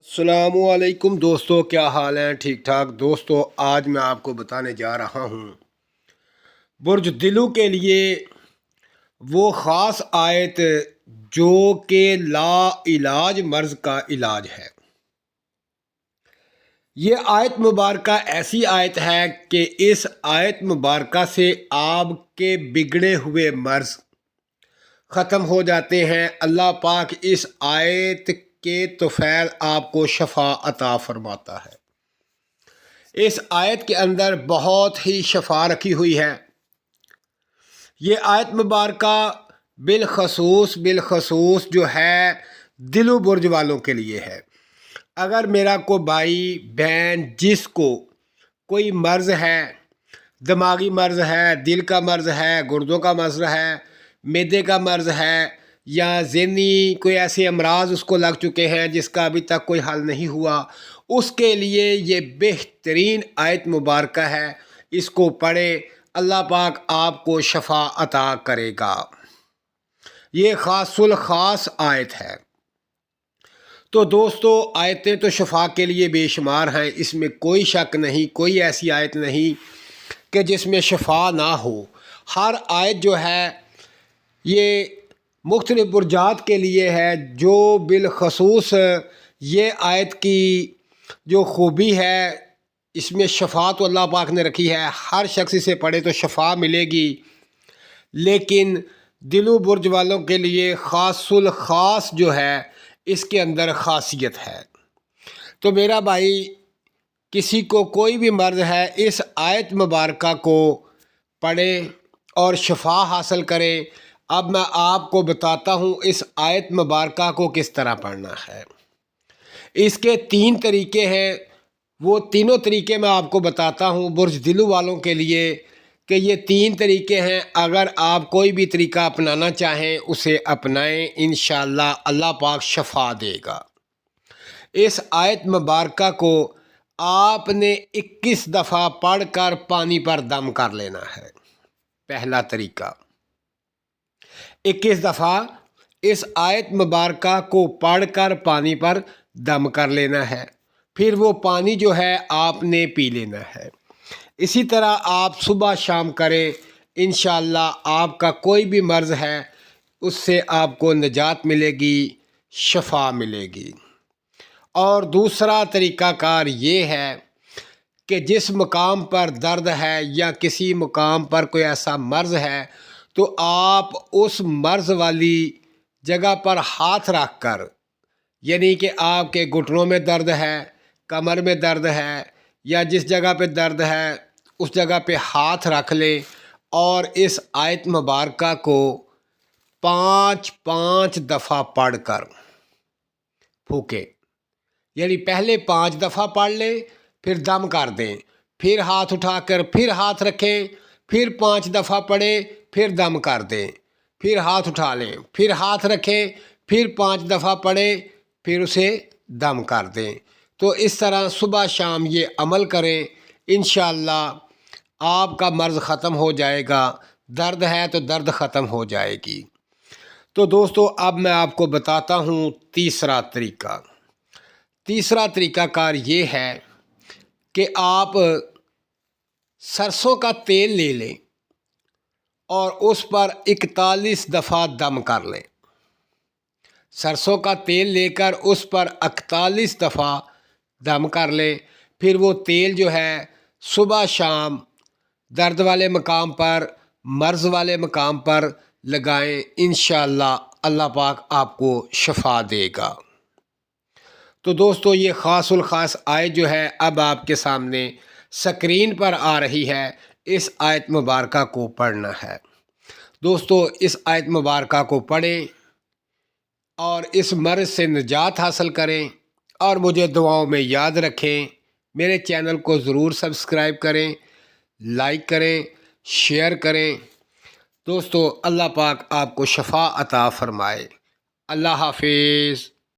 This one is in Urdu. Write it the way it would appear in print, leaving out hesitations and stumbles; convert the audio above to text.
السلام علیکم دوستو، کیا حال ہیں؟ ٹھیک ٹھاک دوستو، آج میں آپ کو بتانے جا رہا ہوں برج دلو کے لیے وہ خاص آیت جو کہ لا علاج مرض کا علاج ہے۔ یہ آیت مبارکہ ایسی آیت ہے کہ اس آیت مبارکہ سے آپ کے بگڑے ہوئے مرض ختم ہو جاتے ہیں۔ اللہ پاک اس آیت کے توفیل آپ کو شفا عطا فرماتا ہے۔ اس آیت کے اندر بہت ہی شفا رکھی ہوئی ہے۔ یہ آیت مبارکہ بالخصوص جو ہے دلو برج والوں کے لیے ہے۔ اگر میرا کوئی بھائی بہن جس کو کوئی مرض ہے، دماغی مرض ہے، دل کا مرض ہے، گردوں کا مرض ہے، معدے کا مرض ہے، یا ذہنی کوئی ایسے امراض اس کو لگ چکے ہیں جس کا ابھی تک کوئی حل نہیں ہوا، اس کے لیے یہ بہترین آیت مبارکہ ہے۔ اس کو پڑھے، اللہ پاک آپ کو شفا عطا کرے گا۔ یہ خاص الخاص آیت ہے۔ تو دوستو، آیتیں تو شفا کے لیے بے شمار ہیں، اس میں کوئی شک نہیں، کوئی ایسی آیت نہیں کہ جس میں شفا نہ ہو۔ ہر آیت جو ہے یہ مختلف برجات کے لیے ہے۔ جو بالخصوص یہ آیت کی جو خوبی ہے، اس میں شفا تو اللہ پاک نے رکھی ہے، ہر شخص اسے پڑھے تو شفا ملے گی، لیکن دلو برج والوں کے لیے خاص الخاص جو ہے اس کے اندر خاصیت ہے۔ تو میرا بھائی، کسی کو کوئی بھی مرض ہے، اس آیت مبارکہ کو پڑھے اور شفا حاصل کرے۔ اب میں آپ کو بتاتا ہوں اس آیت مبارکہ کو کس طرح پڑھنا ہے۔ اس کے 3 طریقے ہیں، وہ تینوں طریقے میں آپ کو بتاتا ہوں برج دلو والوں کے لیے کہ یہ 3 طریقے ہیں۔ اگر آپ کوئی بھی طریقہ اپنانا چاہیں اسے اپنائیں، انشاءاللہ اللہ پاک شفا دے گا۔ اس آیت مبارکہ کو آپ نے 21 دفعہ پڑھ کر پانی پر دم کر لینا ہے۔ پہلا طریقہ، 21 دفعہ اس آیت مبارکہ کو پڑھ کر پانی پر دم کر لینا ہے، پھر وہ پانی جو ہے آپ نے پی لینا ہے۔ اسی طرح آپ صبح شام کریں، انشاءاللہ آپ کا کوئی بھی مرض ہے اس سے آپ کو نجات ملے گی، شفا ملے گی۔ اور دوسرا طریقہ کار یہ ہے کہ جس مقام پر درد ہے یا کسی مقام پر کوئی ایسا مرض ہے تو آپ اس مرض والی جگہ پر ہاتھ رکھ کر، یعنی کہ آپ کے گھٹنوں میں درد ہے، کمر میں درد ہے، یا جس جگہ پہ درد ہے اس جگہ پہ ہاتھ رکھ لیں اور اس آیت مبارکہ کو 5 دفعہ پڑھ کر پھونکیں۔ یعنی پہلے 5 دفعہ پڑھ لیں، پھر دم کر دیں، پھر ہاتھ اٹھا کر پھر ہاتھ رکھیں، پھر 5 دفعہ پڑھیں، پھر دم کر دیں، پھر ہاتھ اٹھا لیں، پھر ہاتھ رکھیں، پھر 5 دفعہ پڑھیں، پھر اسے دم کر دیں۔ تو اس طرح صبح شام یہ عمل کریں، انشاءاللہ آپ کا مرض ختم ہو جائے گا۔ درد ہے تو درد ختم ہو جائے گی۔ تو دوستو، اب میں آپ کو بتاتا ہوں تیسرا طریقہ۔ تیسرا طریقہ کار یہ ہے کہ آپ سرسوں کا تیل لے لیں اور اس پر 41 دفعہ دم کر لیں۔ سرسوں کا تیل لے کر اس پر 41 دفعہ دم کر لیں، پھر وہ تیل جو ہے صبح شام درد والے مقام پر، مرض والے مقام پر لگائیں، انشاءاللہ اللہ پاک آپ کو شفا دے گا۔ تو دوستو، یہ خاص الخاص آیت جو ہے اب آپ کے سامنے سکرین پر آ رہی ہے، اس آیت مبارکہ کو پڑھنا ہے۔ دوستو، اس آیت مبارکہ کو پڑھیں اور اس مرض سے نجات حاصل کریں، اور مجھے دعاؤں میں یاد رکھیں۔ میرے چینل کو ضرور سبسکرائب کریں، لائک کریں، شیئر کریں۔ دوستو، اللہ پاک آپ کو شفا عطا فرمائے۔ اللہ حافظ۔